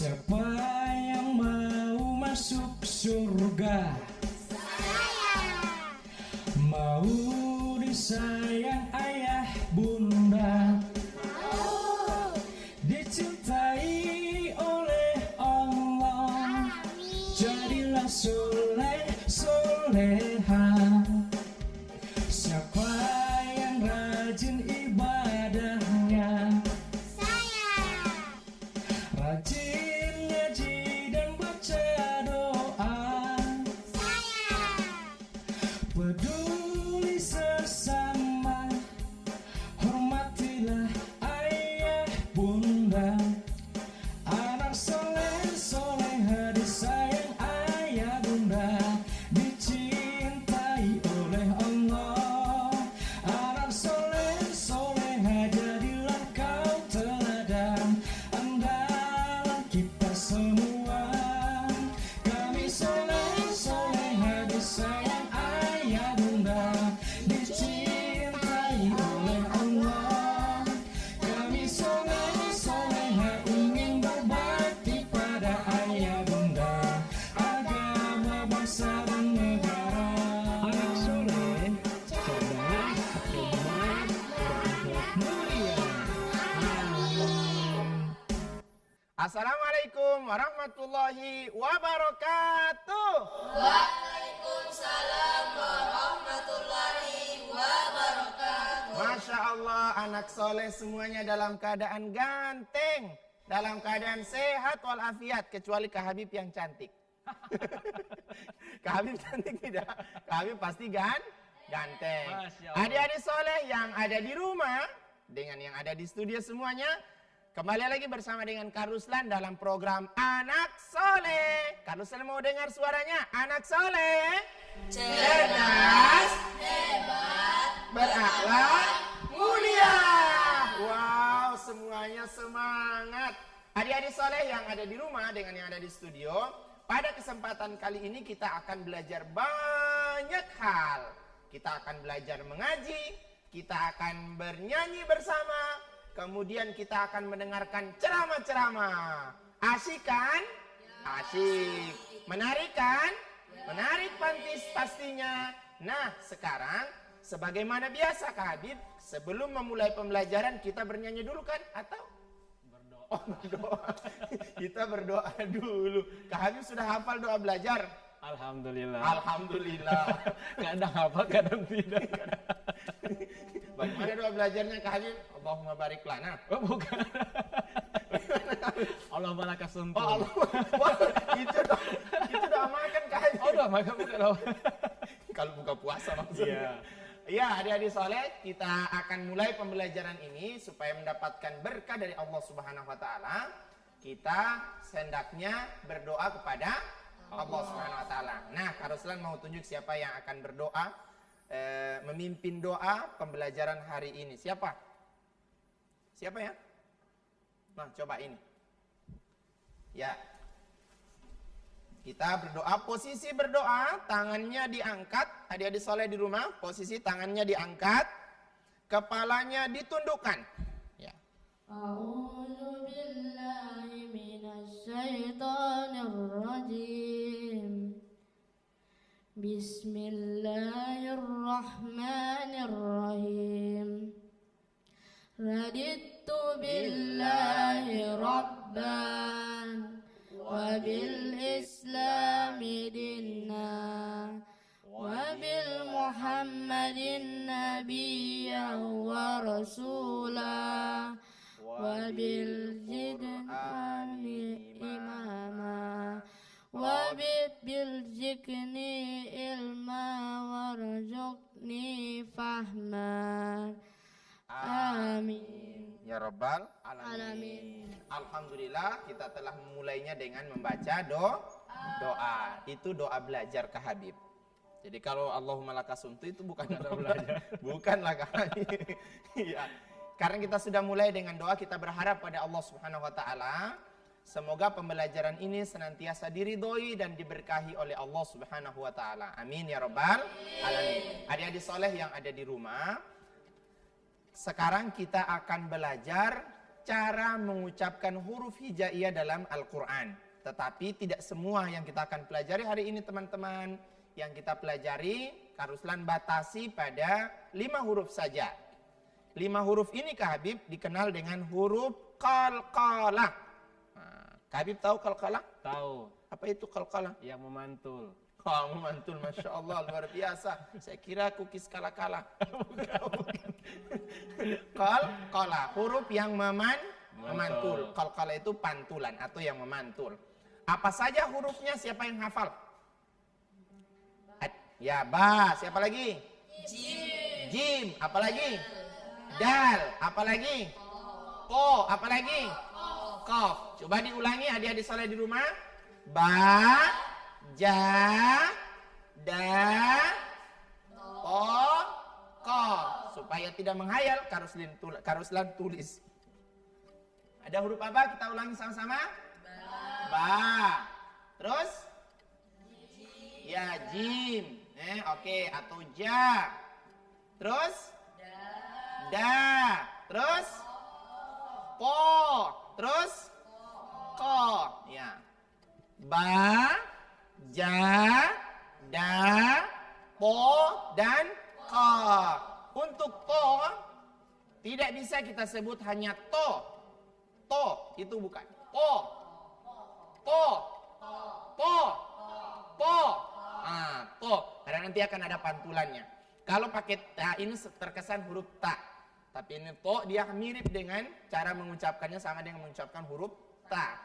Siapa yang mau masuk surga? Saya. Mau disayang ayah bunda, Mau. dicintai oleh Allah. Amin. Jadilah soleh soleha. Siapa yang rajin ibadahnya, Saya. rajin ngaji dan baca doa, Saya. peduli sesama, hormatilah ayah bunda. Anak soleh soleha disayang ayah bunda, dicintai oleh Allah. Anak soleh soleha jadilah kau teladan, andalan kita semua. Kami soleh soleha disayang ayah bunda, dicintai oleh Allah. Kami soleh soleha ingin berbakti pada ayah bunda, agama bangsa dan negara. Anak soleh cerdas, cermat, berakhlak mulia. Assalamualaikum warahmatullahi wabarakatuh. Waalaikumsalam warahmatullahi wabarakatuh. Masya Allah, anak soleh semuanya dalam keadaan ganteng, dalam keadaan sehat walafiat, kecuali Kak Habib yang cantik. Kak Habib cantik tidak? Kak Habib pasti ganteng. Masya Allah. Adik-adik soleh yang ada di rumah dengan yang ada di studio semuanya, kembali lagi bersama dengan Kak Ruslan dalam program Anak Soleh. Kak Ruslan mau dengar suaranya? Anak soleh, cerdas, Hebat, berakhlak, mulia. Wow, semuanya semangat. Adik-adik soleh yang ada di rumah dengan yang ada di studio, pada kesempatan kali ini kita akan belajar banyak hal. Kita akan belajar mengaji, kita akan bernyanyi bersama, kemudian kita akan mendengarkan ceramah-ceramah. Asik kan? Asik. Menarik kan? Menarik pastinya. Nah, sekarang sebagaimana biasa Kak Habib, sebelum memulai pembelajaran kita bernyanyi dulu kan? Atau? Berdoa. Oh, berdoa. Kita berdoa dulu. Kak Habib sudah hafal doa belajar? Alhamdulillah. Alhamdulillah. Kadang apa, kadang tidak. Bagaimana doa belajarnya Kak Habib? Allahumma barik lana. Oh, bukan. Allah malaka suntuk. Oh Allah. Wah, itu doa makan Kak Habib. Oh, doa makan bukan doa. Kalau buka puasa maksudnya. Iya, adik-adik soleh, kita akan mulai pembelajaran ini supaya mendapatkan berkah dari Allah Subhanahu wa taala. Kita hendaknya berdoa kepada Allah Subhanahu wa taala. Nah, Kak Ruslan mau tunjuk siapa yang akan berdoa, memimpin doa pembelajaran hari ini. Siapa? Siapa ya? Nah, coba ini. Ya. Kita berdoa, posisi berdoa, tangannya diangkat, adik-adik soleh di rumah, posisi tangannya diangkat, kepalanya ditundukkan. Ya. A'udzu billahi minasy syaithanir rajim. Bismillahirrahmanirrahim. Raditu billahi rabban wa bil islami dinna wa bil muhammadin nabiyya wa rasula wa bil jidani imama wa bil jikni ilma warzuqni fahma. Amin. Ya Rabbal Alamin. Alhamdulillah kita telah memulainya dengan membaca doa. Itu doa belajar Kak Habib. Jadi kalau Allahumma lakasuntu itu bukan doa belajar. Bukanlah Kak Habib. Ya. Karena kita sudah mulai dengan doa, kita berharap pada Allah Subhanahu wa taala semoga pembelajaran ini senantiasa diridhoi dan diberkahi oleh Allah Subhanahu wa taala. Amin ya Rabbal Alamin. Adik-adik soleh yang ada di rumah, sekarang kita akan belajar cara mengucapkan huruf hijaiyah dalam Al-Quran. Tetapi tidak semua yang kita akan pelajari hari ini teman-teman. Yang kita pelajari, Kak Ruslan batasi pada 5 huruf saja. 5 huruf ini Kak Habib dikenal dengan huruf qalqalah. Nah, Kak Habib tahu qalqalah? Tahu. Apa itu qalqalah? Yang memantul. Kamu mantul, Masya Allah, luar biasa. Saya kira cookies kala-kala. Qalqalah, huruf yang memantul. Qalqalah itu pantulan atau yang memantul. Apa saja hurufnya, siapa yang hafal? Ya, ba. Siapa lagi? Jim. Apa lagi? Dal. Apa lagi? Ko. Apa lagi? Kof. Coba diulangi adik-adik soleh di rumah. Ba. Ja, da, po, ko. Supaya tidak menghayal, Karuslan tulis. Ada huruf apa? Kita ulangi sama-sama. Ba. Terus? Ya, jim. Oke. Atau ja. Terus? Da. Terus? Po. Terus? Ko. Ya. Ba, ja, da, po, dan ko. Untuk to, tidak bisa kita sebut hanya to. To, itu bukan. Po. Po. Po. Po. To. Karena nanti akan ada pantulannya. Kalau pakai ta ini terkesan huruf ta. Tapi ini to, dia mirip dengan cara mengucapkannya sama dengan mengucapkan huruf ta.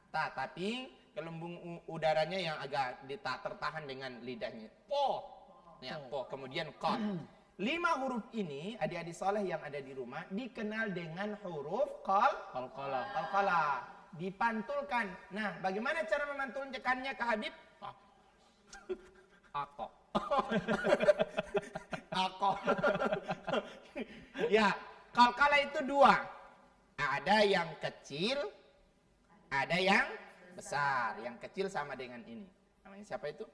Ta, tapi gelembung udaranya yang agak tertahan dengan lidahnya. Po. Ya, po. Kemudian ko. 5 huruf ini, adik-adik soleh yang ada di rumah, dikenal dengan huruf qalqalah. Dipantulkan. Nah, bagaimana cara memantulkannya Kak Habib? Ako. Ako. Ya, qalqalah itu 2. Ada yang kecil, ada yang besar. Yang kecil sama dengan ini. Namanya siapa itu?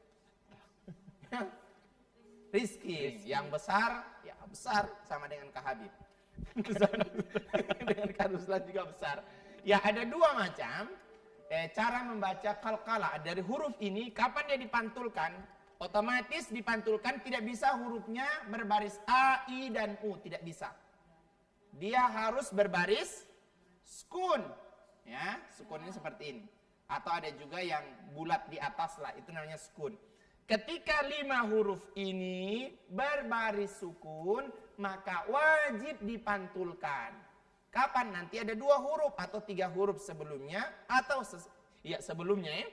Rizki. Yang besar, ya besar sama dengan Kak Habib. Dengan Kak Ruslan juga besar. Ya, ada 2 macam cara membaca qalqalah. Dari huruf ini, kapan dia dipantulkan? Otomatis dipantulkan, tidak bisa hurufnya berbaris A, I, dan U. Tidak bisa. Dia harus berbaris sukun. Ya, sukun ini seperti ini. Atau ada juga yang bulat di atas lah, itu namanya sukun. Ketika 5 huruf ini berbaris sukun, maka wajib dipantulkan. Kapan? Nanti ada 2 huruf atau 3 huruf sebelumnya, atau sebelumnya ya.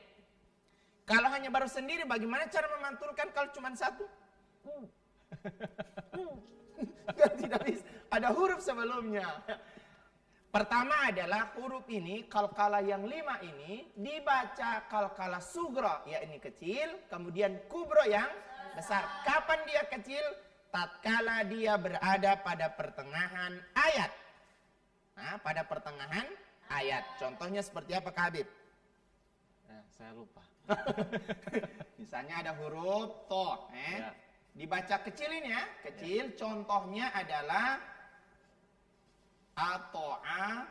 Kalau hanya baru sendiri, bagaimana cara memantulkan kalau cuma 1? Kan tidak bisa, ada huruf sebelumnya. Pertama adalah huruf ini, qalqalah yang 5 ini, dibaca qalqalah sugro, ya ini kecil, kemudian kubro yang besar. Kapan dia kecil? Tatkala dia berada pada pertengahan ayat. Nah, pada pertengahan ayat. Contohnya seperti apa Kak Habib? Saya lupa. Misalnya ada huruf to, Ya. dibaca kecil ini ya, kecil. Contohnya adalah ato'a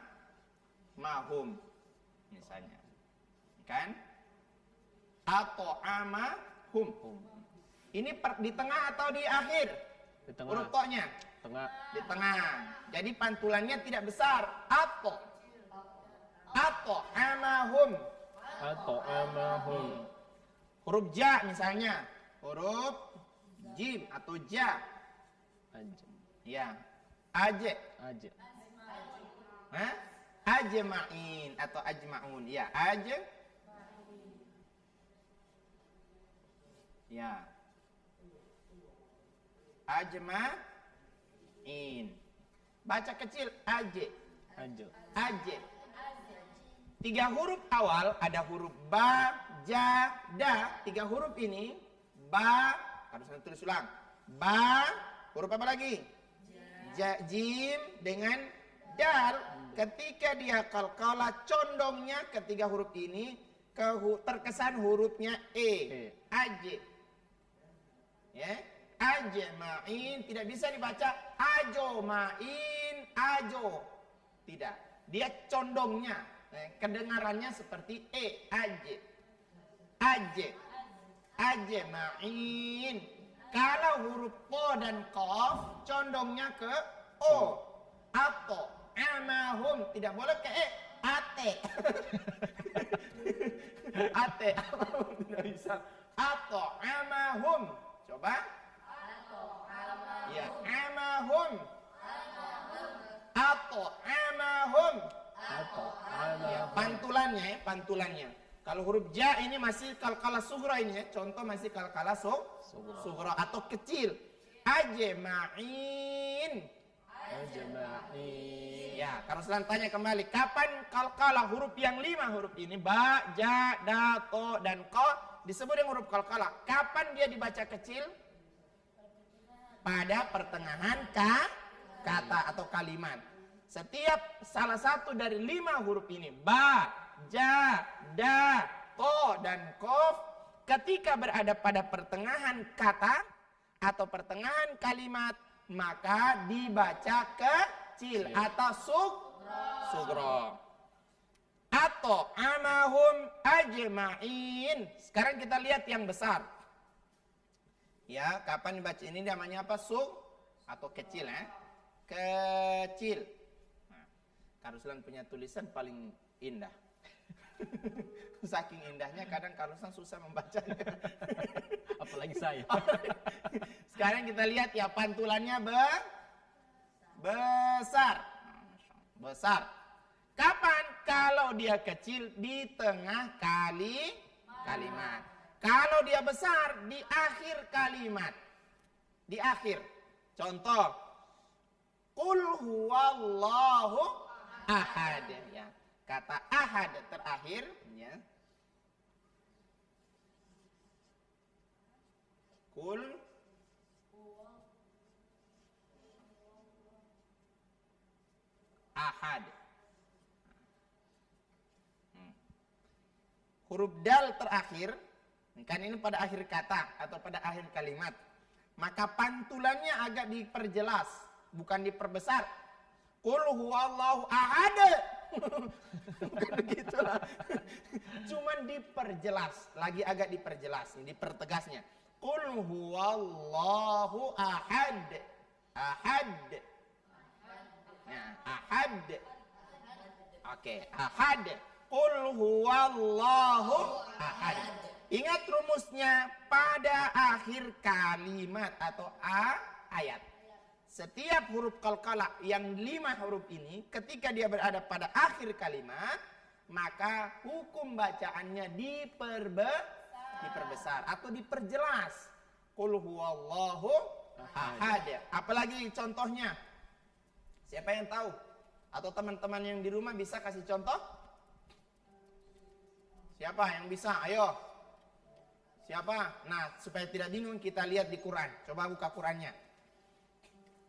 mahum, misalnya, kan? Ato'a mahum. Ini di tengah atau di akhir? Di tengah. Huruf to-nya Tengah. di tengah. Jadi pantulannya tidak besar. Ato'a mahum. Atau amahum. Huruf ja misalnya, huruf jim atau ja. Aja. Ya, aje. Aja. Hah? Ajma'in atau ajma'un. Ya, aje. Ya. Ajma'in. Baca kecil aje. Aja. Aje. 3 huruf awal ada huruf ba, ja, da. 3 huruf ini ba, harus tulis ulang. Ba, huruf apa lagi? Ja, jim dengan dal. Ketika dia qalqalah, condongnya ketiga huruf ini terkesan hurufnya e. Aje. Ya, ajma'in tidak bisa dibaca ajo ma'in ajo. Tidak. dia condongnya, kedengarannya seperti aje. Aje. Ajma'in. Kalau huruf po dan qaf condongnya ke o. Ato. Amahum. Tidak boleh ke ate. Ate. Tidak bisa. Ato. Amahum. Coba. Ya, amahum. Ato. Amahum. Ya, pantulannya. Kalau huruf ja ini masih kalkala sughra ini ya. Contoh masih kalkala sughra atau kecil. Ajma'in. Ya, kalau selan tanya kembali, kapan kalkala huruf yang 5 huruf ini ba, ja, da, to dan ko disebut dengan huruf kalkala. Kapan dia dibaca kecil? Pada pertengahan kata atau kalimat. Setiap salah satu dari 5 huruf ini, ba, ja, da, to, dan kof, ketika berada pada pertengahan kata atau pertengahan kalimat, maka dibaca kecil atau sugro. Atau amahum ajma'in. Sekarang kita lihat yang besar. Ya, kapan dibaca ini namanya apa? Atau kecil ya. Kecil. Nah, Karuslan punya tulisan paling indah. Saking indahnya kadang Karuslan susah membacanya. Apalagi saya. Sekarang kita lihat ya pantulannya besar. Besar. Kapan? Kalau dia kecil di tengah kalimat. Kalau dia besar di akhir kalimat. Di akhir. Contoh. Qul huwallahu ahad. Ya. Kata ahad terakhir. Ya. Qul ahad. Huruf dal terakhir, kan ini pada akhir kata atau pada akhir kalimat. Maka pantulannya agak diperjelas, bukan diperbesar. Qul huwallahu ahad. Bukan begitulah. Cuman diperjelas, lagi agak diperjelas, dipertegasnya. Qul huwallahu ahad. Ahad. Nah, ahad. Oke, ahad. Qul huwallahu ahad. Ingat rumusnya pada akhir kalimat atau ayat. Setiap huruf qalqalah yang 5 huruf ini ketika dia berada pada akhir kalimat, maka hukum bacaannya diperbesar atau diperjelas. Qul huwallahu ahad. Apalagi contohnya? Siapa yang tahu? Atau teman-teman yang di rumah bisa kasih contoh? Siapa yang bisa? Ayo. Siapa? Nah, supaya tidak bingung kita lihat di Quran. Coba buka Qurannya.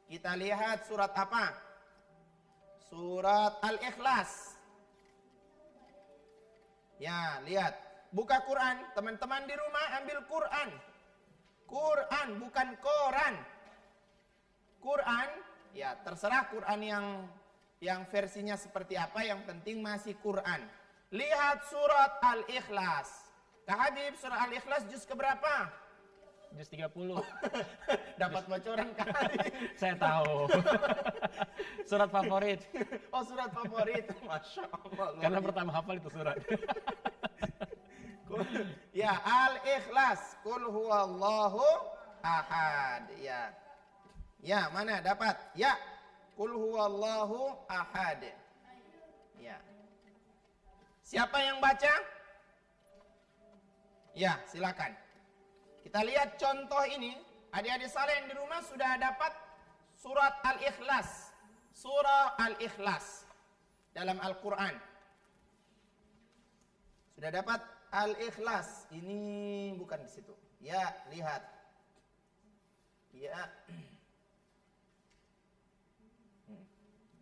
Kita lihat surat apa? Surat Al-Ikhlas. Ya, lihat. Buka Quran. Teman-teman di rumah ambil Quran. Quran, bukan koran. Quran, ya terserah Quran yang versinya seperti apa, yang penting masih Quran. Lihat surat Al-Ikhlas. Kak Habib, surat Al-Ikhlas juz keberapa? Juz 30. Dapat bocoran Kak Habib. Saya tahu. Surat favorit. Oh, surat favorit. Masya Allah. Karena pertama hafal itu surat. Ya, Al-Ikhlas. Qul huwallahu ahad. Ya. Ya, mana dapat? Ya. Qul huwallahu ahad. Ya. Siapa yang baca? Ya, silakan. Kita lihat contoh ini. Adik-adik saleh yang di rumah sudah dapat surat Al-Ikhlas. Surah Al-Ikhlas dalam Al-Quran. Sudah dapat Al-Ikhlas. Ini bukan di situ. Ya, lihat. Ya.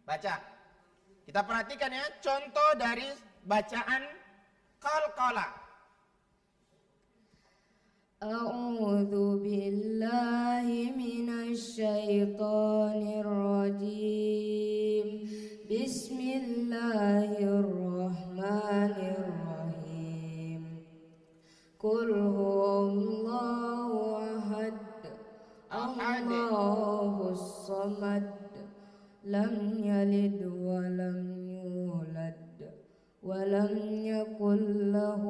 Baca. Kita perhatikan ya contoh dari bacaan qalqalah. A'udzu billahi minasy syaithanir rajim. Bismillah ولم يكن له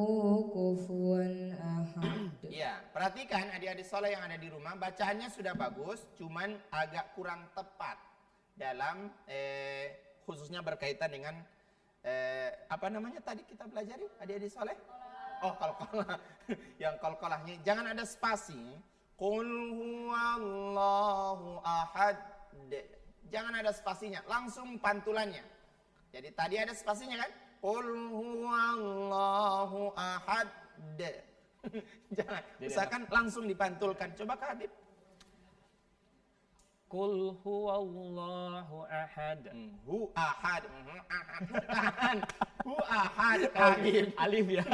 كفوا أحد. Ya, perhatikan adik-adik soleh yang ada di rumah, bacaannya sudah bagus, cuman agak kurang tepat dalam khususnya berkaitan dengan apa namanya tadi kita pelajari adik-adik soleh? Oh, qalqalah. Yang qalqalahnya jangan ada spasi. Qul huwallahu ahad. Jangan ada spasinya, langsung pantulannya. Jadi tadi ada spasinya kan? Qul huwallahu ahad. Jangan, misalkan langsung dipantulkan. Coba Kak Habib. Qul huwallahu ahad. Hu ahad. Ahad. Hu ahad Kak Habib. Alif ya.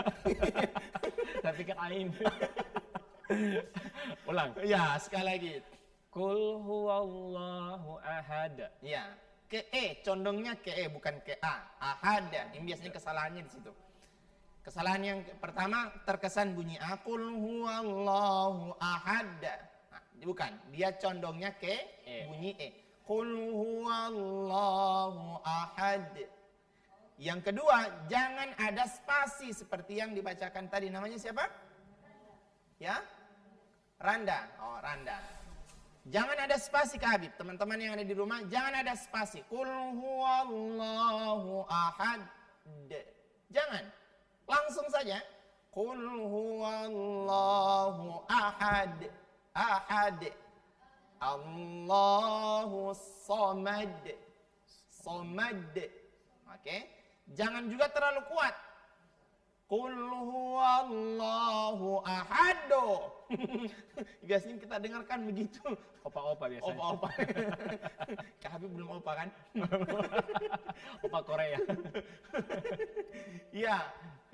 Saya pikir ain. Ulang. Ya, sekali lagi. Qul huwallahu ahad. Ya, ke condongnya ke bukan ke a. Ahad. Ini biasanya kesalahannya di situ. Kesalahan yang pertama terkesan bunyi aqul huwallahu ahad. Nah, bukan, dia condongnya ke bunyi Qul huwallahu ahad. Yang kedua, jangan ada spasi seperti yang dibacakan tadi. Namanya siapa? Ya? Randa. Oh, Randa. Jangan ada spasi Kak Habib. Teman-teman yang ada di rumah, jangan ada spasi. Qul huwallahu ahad. Jangan. Langsung saja. Qul huwallahu ahad. Ahad. Allahu samad. Samad. Oke. Jangan juga terlalu kuat. Qul huwallahu ahad. Biasanya kita dengarkan begitu. Opa-opa biasanya. Opa-opa. Kak Habib belum opa kan? Opa Korea. Iya,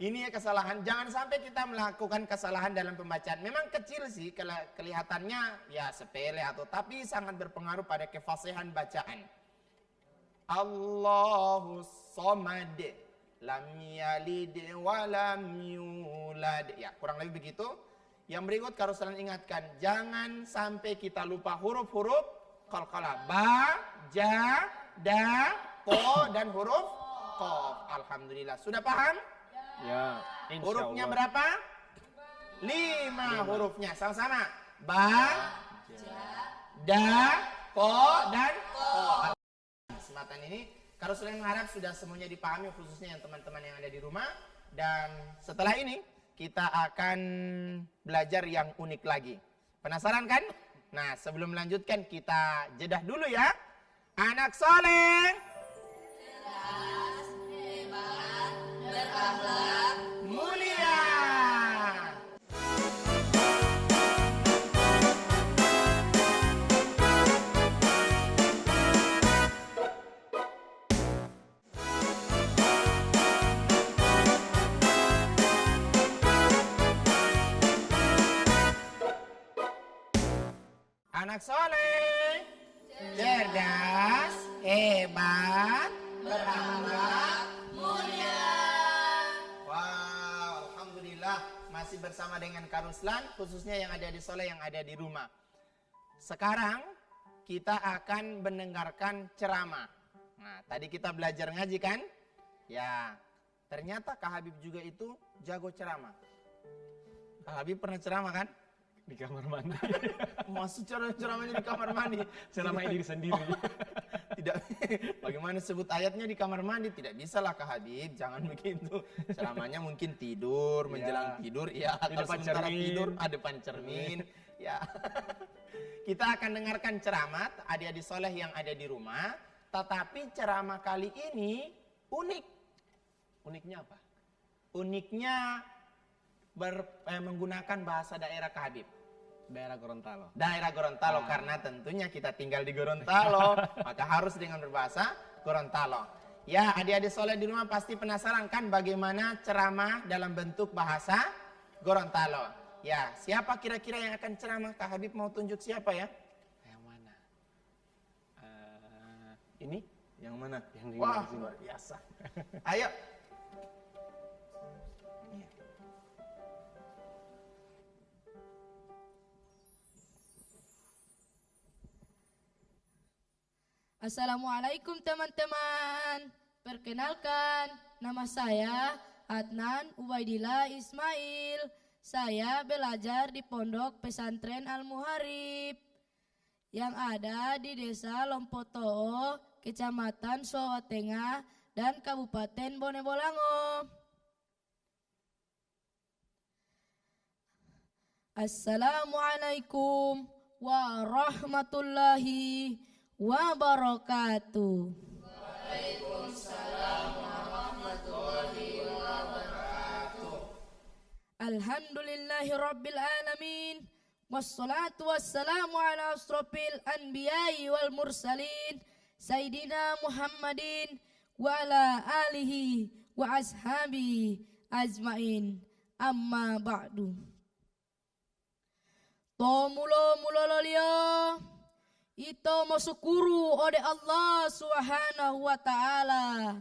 ini ya kesalahan. Jangan sampai kita melakukan kesalahan dalam pembacaan. Memang kecil sih, kelihatannya ya sepele atau tapi sangat berpengaruh pada kefasihan bacaan. Allahu samad. Lam yalid wa lam yulad. Ya, kurang lebih begitu. Yang berikut harus kalian ingatkan, jangan sampai kita lupa huruf-huruf qalqalah. Ba, ja, da, ko dan huruf qaf. Alhamdulillah. Sudah paham? Ya, insya Hurufnya Allah. berapa? 5 hurufnya. Sama-sama. Ba, da, ko dan ko. Kesempatan ini Karusulain mengharap sudah semuanya dipahami, khususnya yang teman-teman yang ada di rumah. Dan setelah ini kita akan belajar yang unik lagi. Penasaran kan? Nah, sebelum melanjutkan kita jedah dulu ya. Anak soleh, cerdas, hebat, berakhlak, mulia. Anak soleh, cerdas, hebat, berakhlak, mulia. Wow, alhamdulillah masih bersama dengan Karuslan, khususnya yang ada di soleh, yang ada di rumah. Sekarang kita akan mendengarkan ceramah. Nah, tadi kita belajar ngaji kan? Ya, ternyata Kak Habib juga itu jago ceramah. Kak Habib pernah ceramah kan? Di kamar mandi. Masuk ceramahnya di kamar mandi. Ceramahin diri sendiri. Tidak. Bagaimana sebut ayatnya di kamar mandi? Tidak bisa lah Kak Habib, jangan begitu. Ceramahnya mungkin tidur, menjelang tidur, ya. Di depan Sementara cermin. tidur, depan cermin, ya. Kita akan dengarkan ceramah adik-adik soleh yang ada di rumah. Tetapi ceramah kali ini unik. Uniknya apa? Uniknya menggunakan bahasa daerah Kak Habib. Daerah Gorontalo. Daerah Gorontalo, karena tentunya kita tinggal di Gorontalo, maka harus dengan berbahasa Gorontalo. Ya, adik-adik soleh di rumah pasti penasaran kan bagaimana ceramah dalam bentuk bahasa Gorontalo. Ya, siapa kira-kira yang akan ceramah? Kak Habib mau tunjuk siapa ya? Yang mana? Ini? Yang mana? Yang di Wah, sini. luar biasa. Ayo. Assalamualaikum teman-teman. Perkenalkan, nama saya Adnan Ubaidillah Ismail. Saya belajar di Pondok Pesantren Al-Muharib yang ada di Desa Lompoto, Kecamatan Sowa Tengah, dan Kabupaten Bone Bolango. Assalamualaikum warahmatullahi wabarakatuh. Alhamdulillahi Rabbil Alamin. Wassalatu wassalamu ala asrofil anbiya'i wal mursalin Sayyidina Muhammadin wa ala alihi wa ashabihi ajmain. Amma ba'du. To mulo lolio ito masukuru ode Allah Subhanahu wa ta'ala.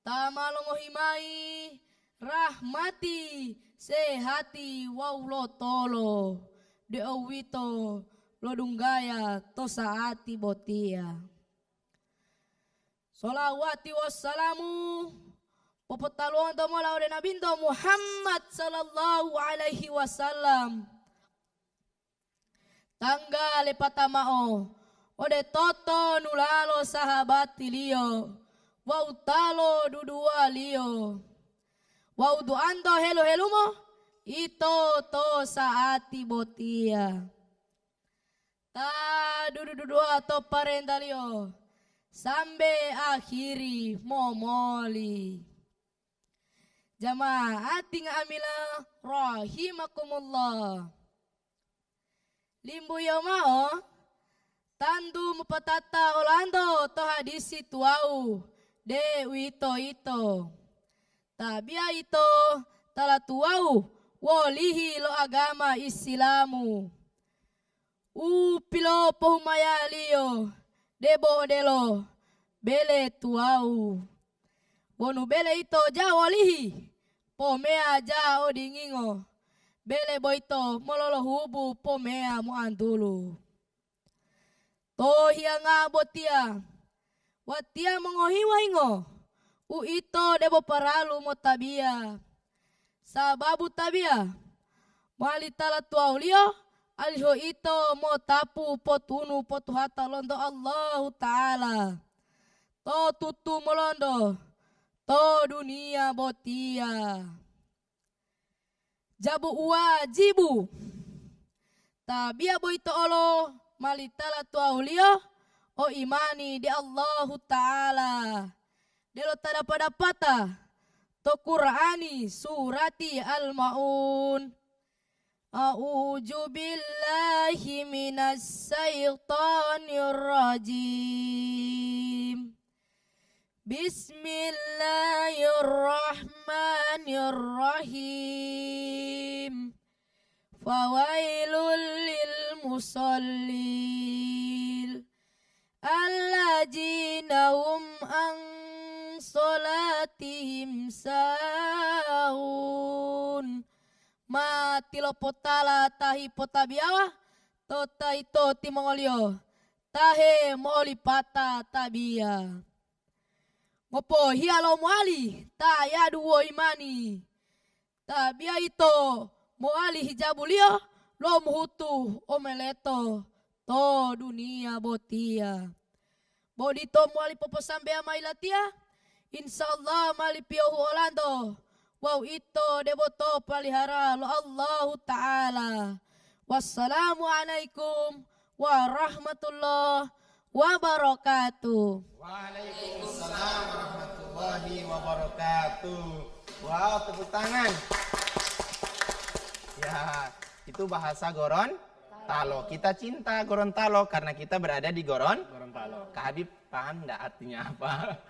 Tamalongohimai rahmati sehati waulo tolo de awito lodunggaya to saati botia. Solawati wassalamu popotaloan to mola ode nabindo Muhammad sallallahu alaihi wasallam. Tanggale patamao ode toto nulalo sahabat tilio wau talo dudua lio wau duando helo helumo ito to saati botia ta dudua to parendalio sambe akhiri momoli jamaah tinggal amila rahimakumullah. Limbu yo mao tandu mupatata olando to hadisi tuau de wito ito tabia ito tala tuau wolihi lo agama Islamu upilo pohumaya liyo debo delo bele tuau wonu bele ito ja wolihi pomea ja odingingo bele boito mololo hubu pomea muandulu. Tohia nga botia. Watia mengohiwa ingo. Uito debo paralu mo tabia. Sababu tabia. Malitala tuaulio. Alho ito mo tapu potunu potuhata londo Allah Ta'ala. To tutu molondo. To dunia botia. Jabu wajibu tabia boito olo malitala tuaulio o imani di Allah Ta'ala delo tada pada pata to Qur'ani surati Al-Maun. A'udzu billahi minas syaitonir rajim. Bismillahirrahmanirrahim. Fawailul lil musallin alladzina hum an salatihim sahun. Mati lo potala tahi potabiawa tota ito timongolio tahe moli pata tabia. Ngopo hialo muali ta ya duwo imani tabia ito muali hijabulio lo muhutu omeleto to dunia botia bodito muali popo sambe amailatia insyaallah mali piohu olando wow ito deboto palihara lo Allah Ta'ala. Wassalamualaikum warahmatullahi wabarakatuh. Waalaikumsalam warahmatullahi wabarakatuh. Wow, tepuk tangan. Ya, itu bahasa Gorontalo. Kita cinta Gorontalo karena kita berada di Gorontalo. Kak Habib paham enggak artinya apa?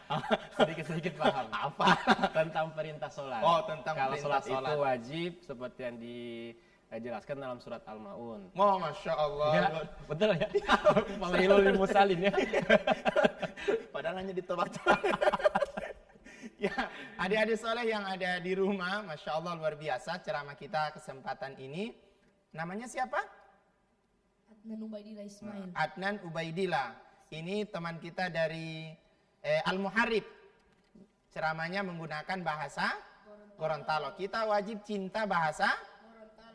Sedikit-sedikit paham. Apa? Tentang perintah sholat. Oh, tentang kalau perintah sholat itu sholat. wajib seperti yang dijelaskan dalam surat Al-Maun. Oh, Masya Allah. Ya, betul ya? Fawailul musallin ya. Padahal hanya ditebak. Ya, adik-adik soleh yang ada di rumah, Masya Allah luar biasa ceramah kita kesempatan ini. Namanya siapa? Adnan Ubaidillah Ismail. Adnan Ubaidillah. Ini teman kita dari Al-Muharib. Ceramahnya menggunakan bahasa Gorontalo. Kita wajib cinta bahasa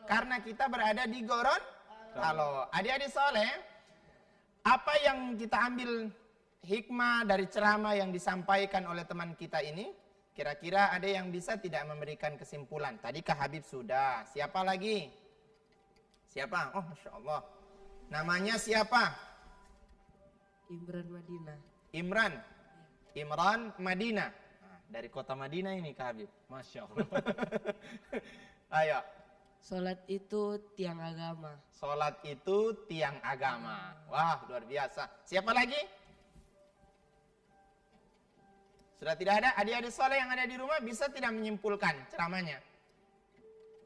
karena kita berada di Gorontalo. Adik-adik soleh, apa yang kita ambil hikmah dari ceramah yang disampaikan oleh teman kita ini? Kira-kira ada yang bisa tidak memberikan kesimpulan? Tadi Kak Habib sudah. Siapa lagi? Siapa? Oh, Masya Allah. Namanya siapa? Imran Madinah. Imran Madinah. Nah, dari kota Madinah ini Kak Habib. Masya Allah. Ayo. Salat itu tiang agama. Salat itu tiang agama. Wah, luar biasa. Siapa lagi? Sudah tidak ada? Adik-adik soleh yang ada di rumah bisa tidak menyimpulkan ceramahnya?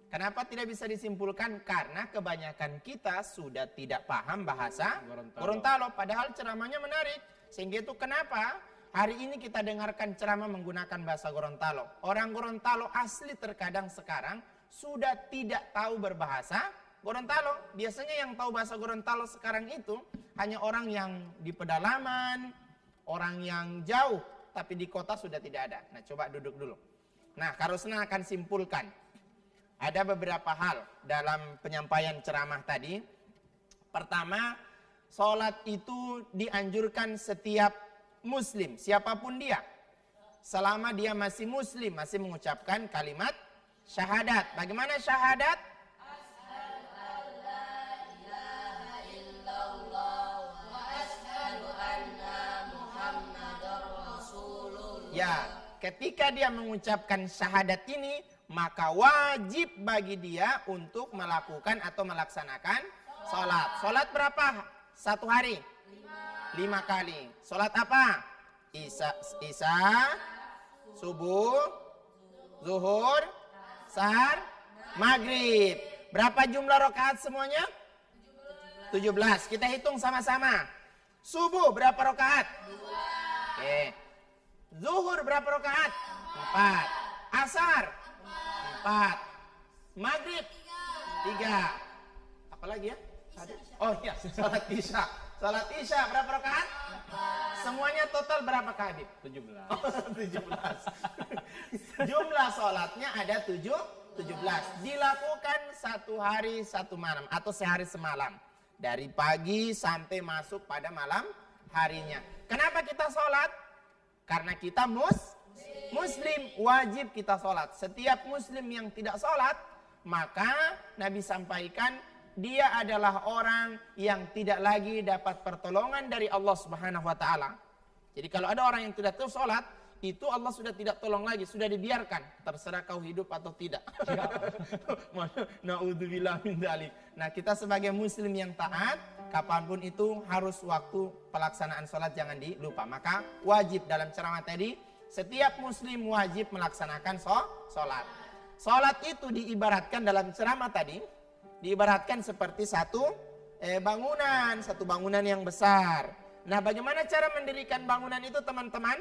Kenapa tidak bisa disimpulkan? Karena kebanyakan kita sudah tidak paham bahasa Gorontalo. Padahal ceramahnya menarik. Sehingga itu kenapa hari ini kita dengarkan ceramah menggunakan bahasa Gorontalo. Orang Gorontalo asli terkadang sekarang sudah tidak tahu berbahasa Gorontalo. Biasanya yang tahu bahasa Gorontalo sekarang itu hanya orang yang di pedalaman, orang yang jauh. Tapi di kota sudah tidak ada. Nah, coba duduk dulu. Nah, Karusna akan simpulkan. Ada beberapa hal dalam penyampaian ceramah tadi. Pertama, sholat itu dianjurkan setiap muslim, siapapun dia. Selama dia masih muslim, masih mengucapkan kalimat syahadat. Bagaimana syahadat? Ya, ketika dia mengucapkan syahadat ini, maka wajib bagi dia untuk melakukan atau melaksanakan sholat. Sholat berapa? Satu hari? 5 kali. Sholat apa? Isya, subuh, zuhur, sahar, maghrib. Berapa jumlah rakaat semuanya? 17. Kita hitung sama-sama. Subuh berapa rakaat? 2. Oke. Zuhur berapa rakaat? 4. Asar? 4. Maghrib? 3. Apa lagi ya? Oh iya, salat isya. Salat isya berapa rakaat? 4. Semuanya total berapa Kak Habib? 17. Oh, 17. Jumlah salatnya ada 17. Dilakukan 1 hari 1 malam atau sehari semalam. Dari pagi sampai masuk pada malam harinya. Kenapa kita salat? Karena kita muslim, wajib kita sholat. Setiap muslim yang tidak sholat, maka Nabi sampaikan dia adalah orang yang tidak lagi dapat pertolongan dari Allah Subhanahu wa taala. Jadi kalau ada orang yang tidak tahu sholat, itu Allah sudah tidak tolong lagi, sudah dibiarkan. Terserah kau hidup atau tidak. Na'udzubillah min dzalik. Nah, kita sebagai muslim yang taat, kapanpun itu harus waktu pelaksanaan sholat jangan dilupa. Maka wajib dalam ceramah tadi, setiap muslim wajib melaksanakan sholat. Sholat itu diibaratkan dalam ceramah tadi, diibaratkan seperti satu bangunan yang besar. Nah, bagaimana cara mendirikan bangunan itu teman-teman?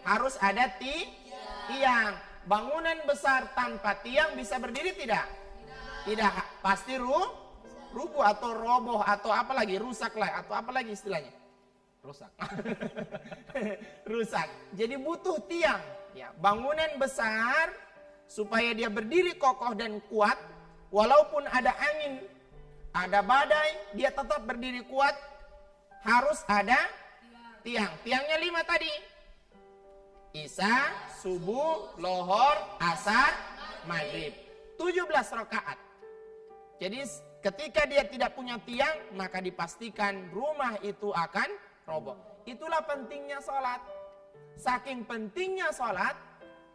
Harus ada tiang. Bangunan besar tanpa tiang bisa berdiri tidak? Tidak. Pasti rubuh atau roboh atau apa lagi? Rusak lah atau apa lagi istilahnya? Rusak. Rusak. Jadi butuh tiang. Ya, bangunan besar supaya dia berdiri kokoh dan kuat. Walaupun ada angin, ada badai, dia tetap berdiri kuat. Harus ada tiang. Tiangnya 5 tadi. Isya, subuh, lohor, asar, maghrib. 17 rakaat. Jadi ketika dia tidak punya tiang, maka dipastikan rumah itu akan roboh. Itulah pentingnya sholat. Saking pentingnya sholat,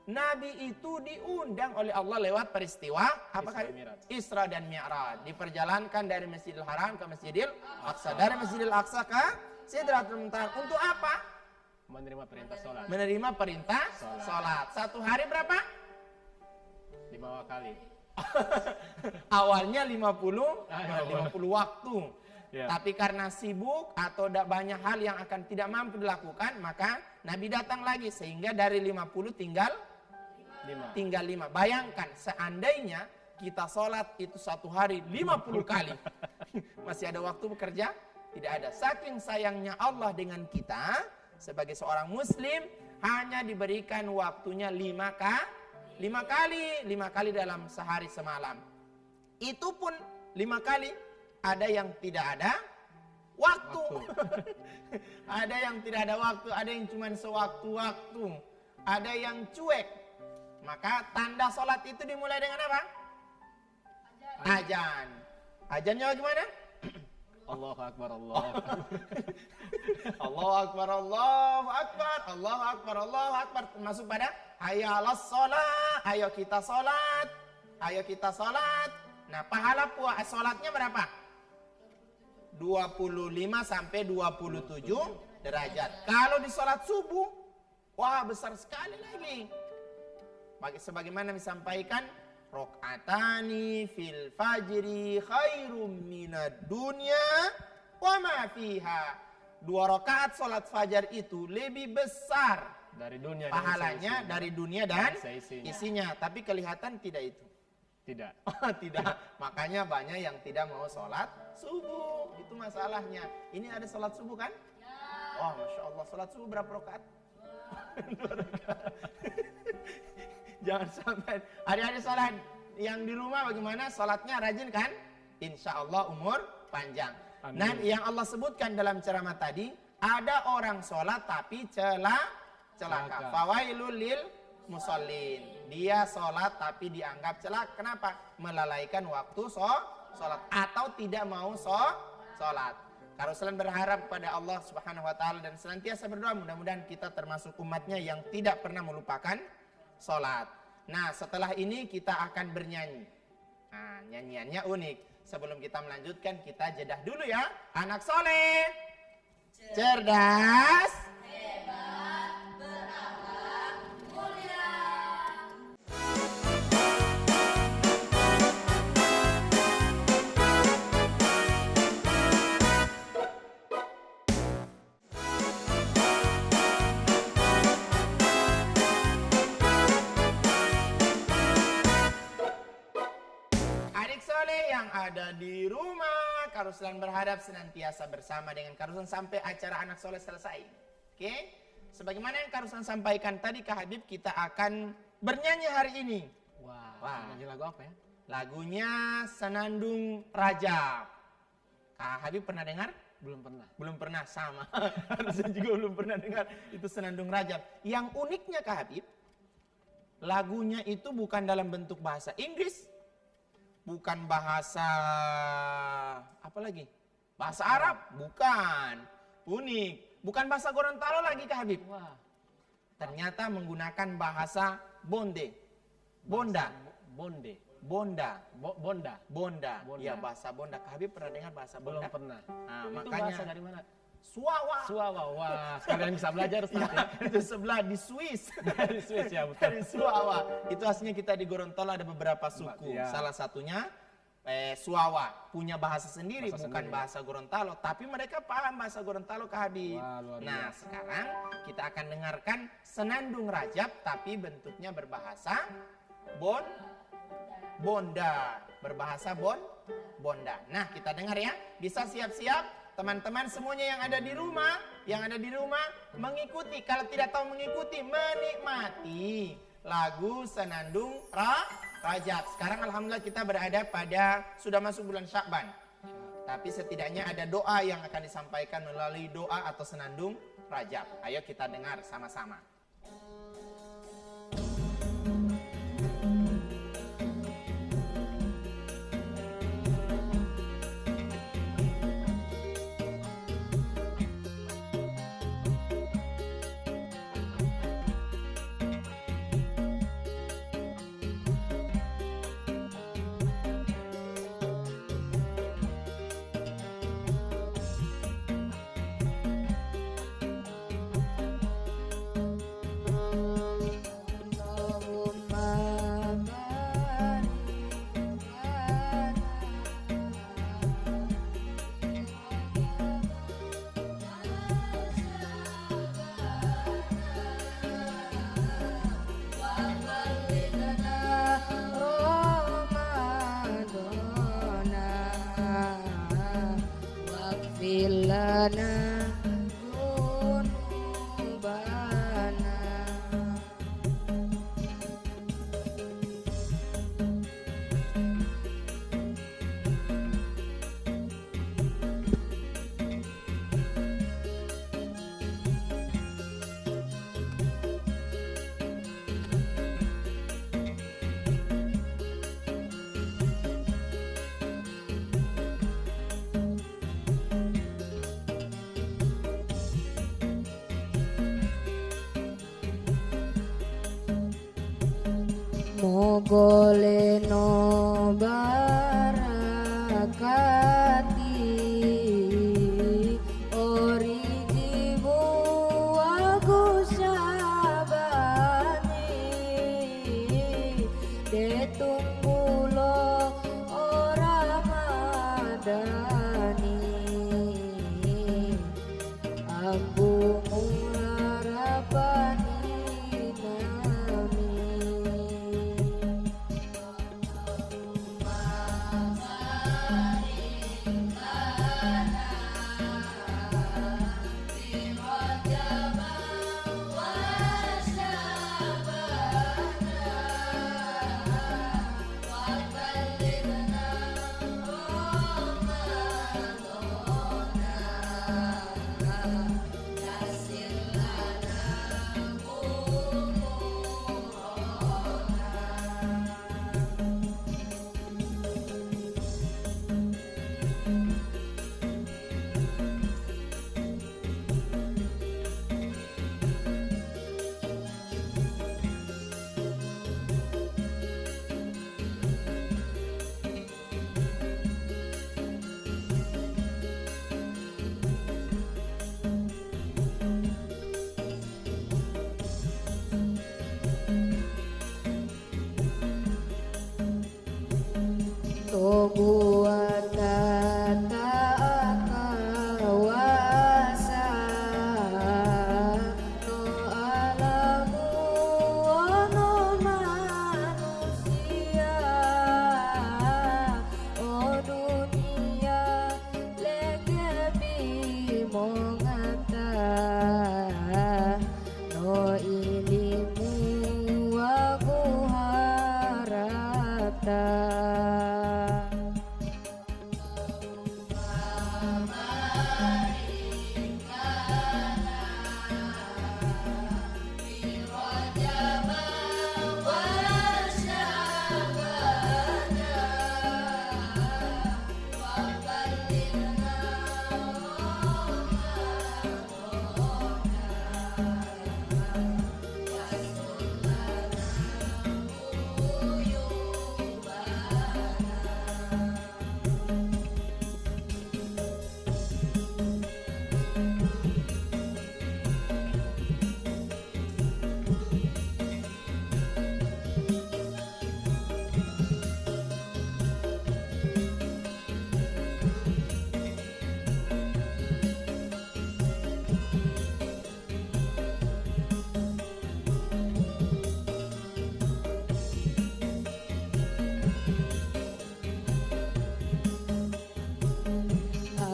Nabi itu diundang oleh Allah lewat peristiwa apa kali? Isra dan Mi'raj. Diperjalankan dari Masjidil Haram ke Masjidil Aqsa. Dari Masjidil Aqsa ke Sidratul Muntaha. Untuk apa? Menerima perintah sholat. Menerima perintah sholat. 1 hari berapa? 5 kali. Awalnya 50 waktu. Ya. Tapi karena sibuk atau banyak hal yang akan tidak mampu dilakukan, maka Nabi datang lagi. Sehingga dari 50 tinggal 5. Bayangkan seandainya kita sholat itu 1 hari 50 kali. Masih ada waktu bekerja? Tidak ada. Saking sayangnya Allah dengan kita sebagai seorang muslim, hanya diberikan waktunya 5 kali dalam sehari semalam. Itu pun 5 kali, ada yang tidak ada waktu. Ada yang tidak ada waktu, ada yang cuma sewaktu-waktu, ada yang cuek. Maka tanda sholat itu dimulai dengan apa? Azan. Azannya bagaimana? Allahu Akbar, Allahu Akbar. Allahu Akbar, Allahu Akbar, Allahu Akbar, Allahu Akbar. Termasuk pada hayya 'alas shalah, ayo kita sholat, ayo kita sholat. Nah, pahala sholatnya berapa? 25 sampai 27 derajat. Kalau di sholat subuh, wah besar sekali lagi. Sebagaimana disampaikan, rok'atani fil fajri khairum minad dunya wa ma fiha. 2 rakaat sholat fajar itu lebih besar Dari dunia pahalanya dan dari dunia dan isinya. isinya. Tapi kelihatan tidak itu. Tidak. Oh, tidak. Makanya banyak yang tidak mau sholat subuh. Itu masalahnya. Ini ada sholat subuh kan? Oh, Masya Allah. Sholat subuh berapa rakaat? 2 rakaat. Jangan sampai. Adik-adik sholat yang di rumah bagaimana? Sholatnya rajin kan? Insya Allah umur panjang. Amin. Dan yang Allah sebutkan dalam ceramah tadi, ada orang sholat tapi celaka. Fawailul lil musallin. Dia sholat tapi dianggap celaka. Kenapa? Melalaikan waktu sholat atau tidak mau sholat. Karuslan berharap pada Allah Subhanahu wa taala dan senantiasa berdoa mudah-mudahan kita termasuk umatnya yang tidak pernah melupakan sholat. Nah, setelah ini kita akan bernyanyi. Nah, nyanyiannya unik. Sebelum kita melanjutkan, kita jedah dulu ya. Anak soleh, cerdas, yang ada di rumah, Karuslan berharap senantiasa bersama dengan Karuslan sampai acara anak soleh selesai. Oke? Sebagaimana yang Karuslan sampaikan tadi, Kak Habib, kita akan bernyanyi hari ini. Wah, nyanyi lagu apa ya? Lagunya Senandung Rajab. Kak Habib pernah dengar? Belum pernah. Belum pernah, sama. Harusnya juga belum pernah dengar itu Senandung Rajab. Yang uniknya Kak Habib, lagunya itu bukan dalam bentuk bahasa Inggris, bukan bahasa apa lagi? Bahasa Arab, bukan. Unik, bukan bahasa Gorontalo lagi Kak Habib. Wah. Ternyata menggunakan bahasa Bonde. Bonda. Bonde. Bonda. Bonda. Bonda. Bonda. Ya, bahasa Bonda. Kak Habib pernah dengar bahasa Belum Bonda? pernah. Nah, Itu makanya bahasa dari mana? Suawa. Suawa. Wah, sekalian bisa belajar Ustaz ya. Itu sebelah di Swiss. Dari Swiss ya, betul. Dari Suawa. Itu aslinya kita di Gorontalo ada beberapa suku. Ya. Salah satunya Suawa. Punya bahasa sendiri, Bahasa bukan sendiri. bahasa Gorontalo. Tapi mereka paham bahasa Gorontalo Kak Habib. Wah, luar Nah, biasa. sekarang kita akan dengarkan Senandung Rajab, tapi bentuknya berbahasa Bonda. Berbahasa Bonda. Nah, kita dengar ya. Bisa siap-siap. Teman-teman semuanya yang ada di rumah mengikuti. Kalau tidak tahu mengikuti, menikmati lagu Senandung Rajab. Sekarang alhamdulillah kita berada pada sudah masuk bulan Syakban. Tapi setidaknya ada doa yang akan disampaikan melalui doa atau Senandung Rajab. Ayo kita dengar sama-sama. Lana gunung bana goleno barakati origi buaku sabani detunggulo ora madani ambu harapani nami. Buat kata kawasa no alamu ono manusia oh dunia legebi mongata no ilimu waku harapta.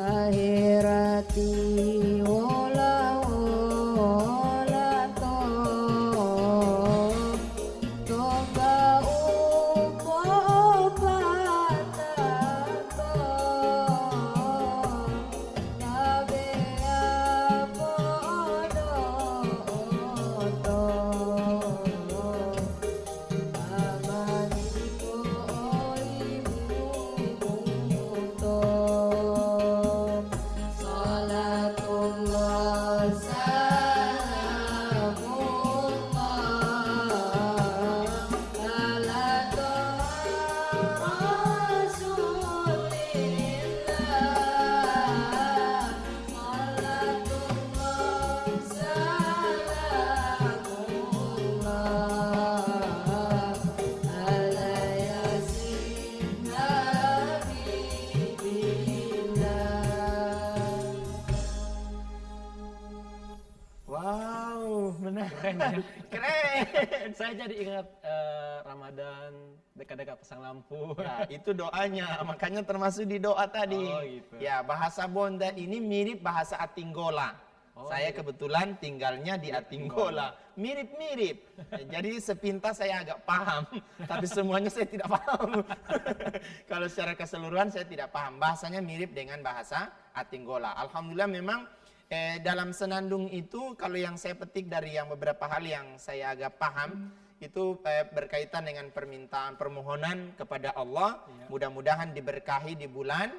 Akhirati ola ola to toba upo patato tabe apodo oto amaniko oimuto. Salatullah salamullah ala toha rasulillah. Salatullah salamullah ala yasin habibillah. Wow, benar. Keren. Saya jadi ingat Ramadan, dekat-dekat pasang lampu. Ya, itu doanya, makanya termasuk di doa tadi. Oh, gitu. Ya, bahasa Bonda ini mirip bahasa Atinggola. Saya kebetulan tinggalnya di Atinggola. Mirip-mirip. Jadi sepintas saya agak paham, tapi semuanya saya tidak paham. Kalau secara keseluruhan saya tidak paham. Bahasanya mirip dengan bahasa Atinggola. Alhamdulillah memang dalam senandung itu kalau yang saya petik dari yang beberapa hal yang saya agak paham itu berkaitan dengan permintaan permohonan kepada Allah. Mudah-mudahan diberkahi di bulan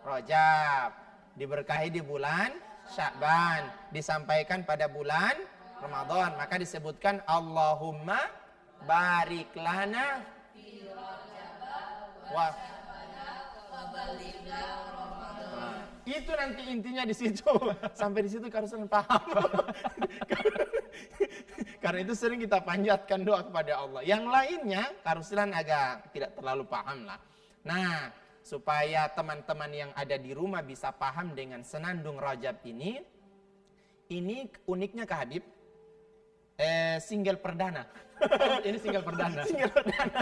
Rajab, diberkahi di bulan Sya'ban, disampaikan pada bulan Ramadan. Maka disebutkan Allahumma barik lana wa. Nah, itu nanti intinya di situ. Sampai di situ Karuslan paham. Karena itu sering kita panjatkan doa kepada Allah. Yang lainnya Karuslan agak tidak terlalu paham lah. Nah, supaya teman-teman yang ada di rumah bisa paham dengan senandung Rajab ini uniknya Kak Habib, single perdana. Ini single perdana. Single perdana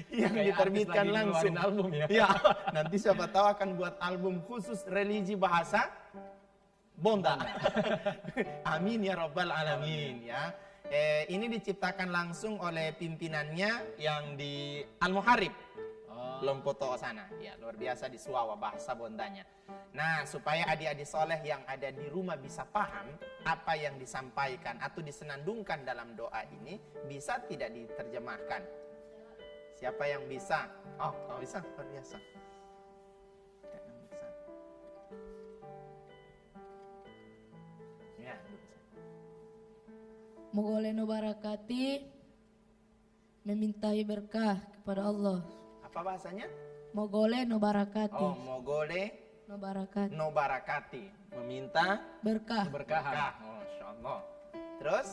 yang Kayak diterbitkan artis lagi langsung. ngeluarin album ya. Ya, nanti siapa tahu akan buat album khusus religi bahasa Bonda. Amin ya Rabbal Alamin ya. Ini diciptakan langsung oleh pimpinannya yang di Al-Muharrib. Lompoto sana, ya luar biasa di Suawa bahasa Bondanya. Nah, supaya adik-adik soleh yang ada di rumah bisa paham apa yang disampaikan atau disenandungkan dalam doa ini, bisa tidak diterjemahkan? Siapa yang bisa? Oh, kau bisa? Luar biasa. Yang bisa. Ya, bisa. Mogoleno barakati, memintai berkah kepada Allah. Apa bahasanya? Mogole no barakati. Oh, mogole No barakati. no barakati. Meminta Berkah Berkah. berkah. Oh, Masya Allah. Terus?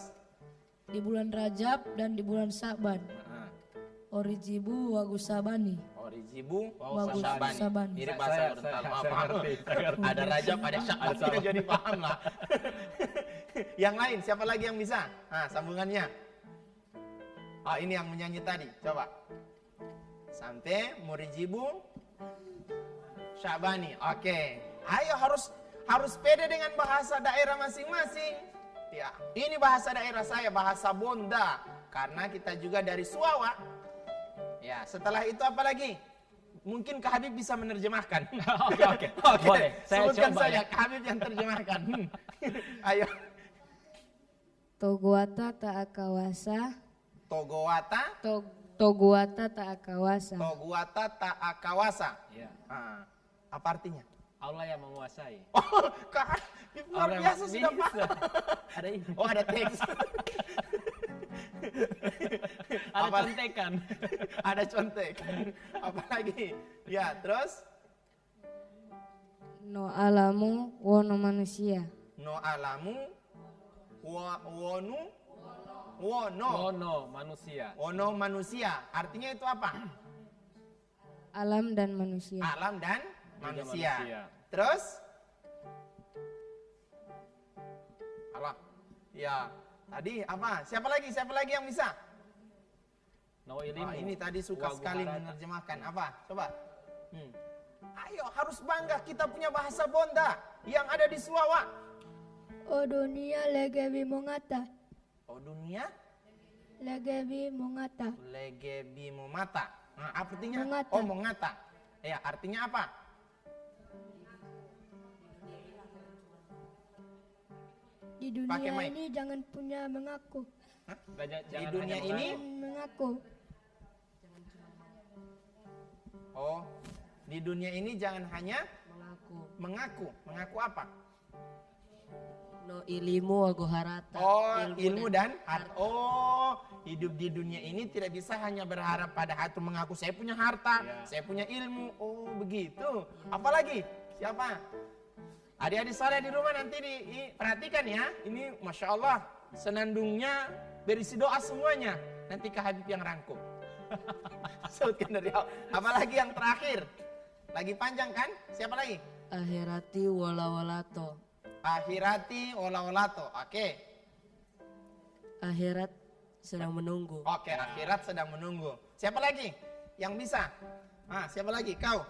di bulan Rajab dan di bulan Sa'ban. Orijibu wagusabani. Orijibu Wow, Syabani. Syabani. Mirip bahasa Gorontalo. saya ngerti, saya ngerti. Ada Rajab, ada Syakban, kita jadi paham lah. Yang lain, siapa lagi yang bisa? Nah, sambungannya. Oh, ini yang menyanyi tadi. Coba. Sampai Murijibu Syabani. Oke. Ayo harus pede dengan bahasa daerah masing-masing. Ya, ini bahasa daerah saya, bahasa Bonda. Karena kita juga dari Suawa. Ya, setelah itu apa lagi? Mungkin Kak Habib bisa menerjemahkan. Oke. Boleh. Saya Sebutkan coba saja, ya. Kak Habib yang terjemahkan. Ayo. Toguata ta'akawasa. Togoata, Toguata ta'akawasa. Toguata ta'akawasa. Ya. Ah, apa artinya? Allah yang menguasai. Oh, Kak Habib luar Allah yang biasa sudah bisa. paham. Ada ini. Oh, ada teks. Ada Apa- contekan. Ada contek. Apa lagi? Ya, terus No alamu wono manusia. no alamu wono Wono manusia. wono manusia. Artinya itu apa? Alam dan manusia. Alam dan Juga manusia. manusia. Terus? Allah. Ya. Tadi apa? Siapa lagi yang bisa? No ilmu. Wah, ini tadi suka Wagu sekali harata. menerjemahkan. Apa? Coba. Ayo, harus bangga kita punya bahasa Bonda yang ada di Suawa. O dunia legebi mongata. Oh, dunia Legebi mongata. legebi mata. Nah, artinya? Mengata. Oh, mengata. Ya, artinya apa? Di Pakai dunia mic. ini jangan punya mengaku. Di dunia ini? Mengaku. Oh, di dunia ini jangan hanya mengaku. Mengaku apa? No ilimu wago harata. Oh, ilmu dan harta. Oh, hidup di dunia ini tidak bisa hanya berharap pada harta, mengaku saya punya harta, Ya. saya punya ilmu. Oh, begitu. Apalagi? Siapa? Adik-adik soleh di rumah nanti perhatikan ya. Ini Masya Allah, senandungnya berisi doa semuanya. Nanti Kak Habib yang rangkum. Sebutkan dari awal. Apalagi yang terakhir? Lagi panjang kan? Siapa lagi? Akhirati walawalato. Akhirati ola-olato. Oke. Akhirat sedang menunggu. Oke, akhirat sedang menunggu. Siapa lagi yang bisa? Ah, siapa lagi? Kau.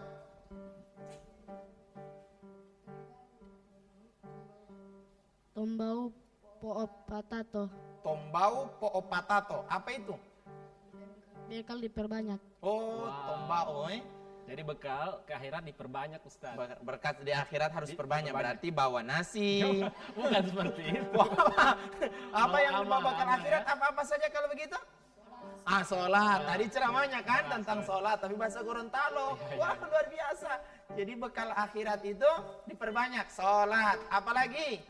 Tombau poop patato. Tombau poopatato. Apa itu? Bekal diperbanyak. Oh, Wow. tombau. Jadi bekal ke akhirat diperbanyak Ustaz. Berkat di akhirat harus perbanyak. Perbanyak. Berarti bawa nasi. Bukan seperti itu. Apa yang Amal, membawakan amal, akhirat? ya. Apa-apa saja kalau begitu? Ah, sholat. Tadi ceramahnya kan tentang sholat, tapi bahasa Gorontalo. Wah, luar biasa. Jadi bekal akhirat itu diperbanyak. Sholat. Apalagi?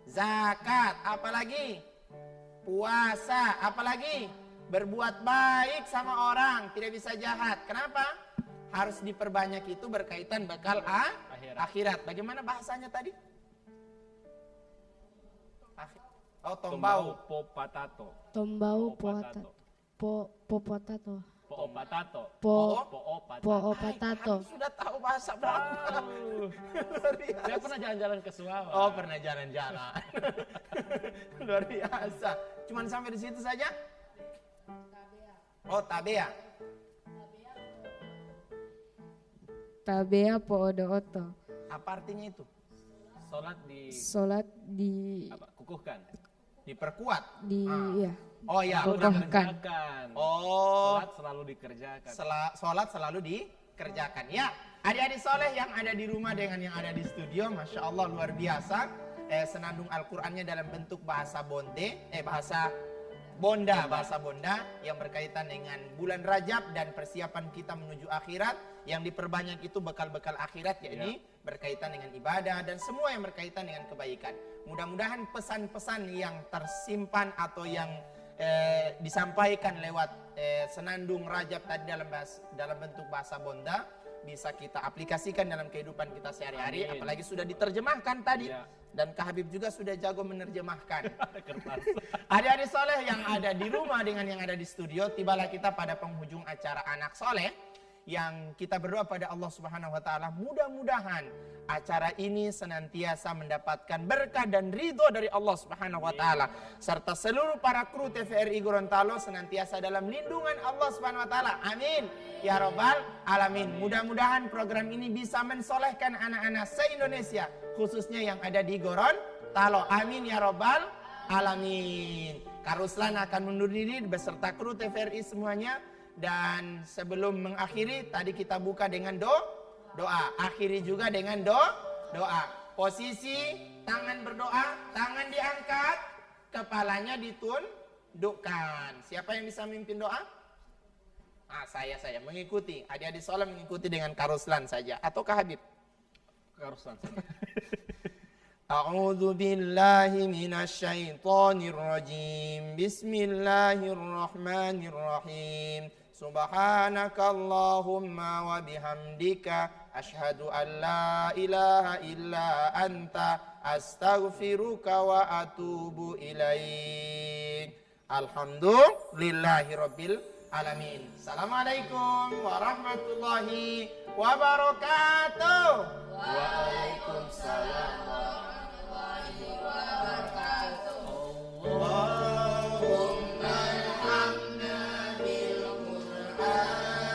Zakat. Apalagi? Puasa. Apalagi? berbuat baik sama orang, tidak bisa jahat. Kenapa? Harus diperbanyak itu berkaitan bekal akhirat. Bagaimana bahasanya tadi? Oh, tombau. Popatato. Tombau potato. Potato. Poopatato. Potato. Kamu sudah tahu bahasa Papua. Luar biasa. Saya pernah jalan-jalan ke Suawa. Oh, pernah jalan-jalan. Luar biasa. Cuman sampai di situ saja? Oh, tabea. Tabea po odo oto. Apa artinya itu? Solat di Kukuhkan. Diperkuat. ya. Oh ya. Selalu dikerjakan. Oh. Sholat selalu dikerjakan. Sholat selalu dikerjakan. Ya, adik-adik soleh yang ada di rumah dengan yang ada di studio, Masya Allah luar biasa. Senandung Al-Qur'annya dalam bentuk bahasa bahasa Bonda yang berkaitan dengan bulan Rajab dan persiapan kita menuju akhirat. Yang diperbanyak itu bekal-bekal akhirat, yakni berkaitan dengan ibadah dan semua yang berkaitan dengan kebaikan. Mudah-mudahan pesan-pesan yang tersimpan atau yang disampaikan lewat senandung Rajab tadi dalam bentuk bahasa Bonda bisa kita aplikasikan dalam kehidupan kita sehari-hari. Apalagi sudah diterjemahkan tadi. Dan Kak Habib juga sudah jago menerjemahkan. Adik-adik soleh yang ada di rumah dengan yang ada di studio, tibalah kita pada penghujung acara Anak Soleh, yang kita berdoa pada Allah Subhanahu wa taala, mudah-mudahan acara ini senantiasa mendapatkan berkah dan ridho dari Allah Subhanahu wa taala, serta seluruh para kru TVRI Gorontalo senantiasa dalam lindungan Allah Subhanahu wa taala. Amin ya rabbal alamin. Mudah-mudahan program ini bisa mensolehkan anak-anak se-Indonesia, khususnya yang ada di Gorontalo. Amin ya rabbal alamin. Kak Ruslan akan mundur diri beserta kru TVRI semuanya. Dan sebelum mengakhiri, tadi kita buka dengan doa. Akhiri juga dengan doa. Posisi tangan berdoa, tangan diangkat, kepalanya ditundukkan. Siapa yang bisa memimpin doa? Saya mengikuti. Adik-adik soleh mengikuti dengan Kak Ruslan saja. Atau Kak Habib? Kak Ruslan saja. A'udzu billahi minasyaitonir rajim. Bismillahirrahmanirrahim. Subhanakallahumma wa bihamdika asyhadu an la ilaha illa anta astaghfiruka wa atubu ilaik. Alhamdulillahirabbil alamin. Assalamualaikum warahmatullahi wabarakatuh. Waalaikumsalam warahmatullahi wabarakatuh. Allahumma arhamna bil Qur'an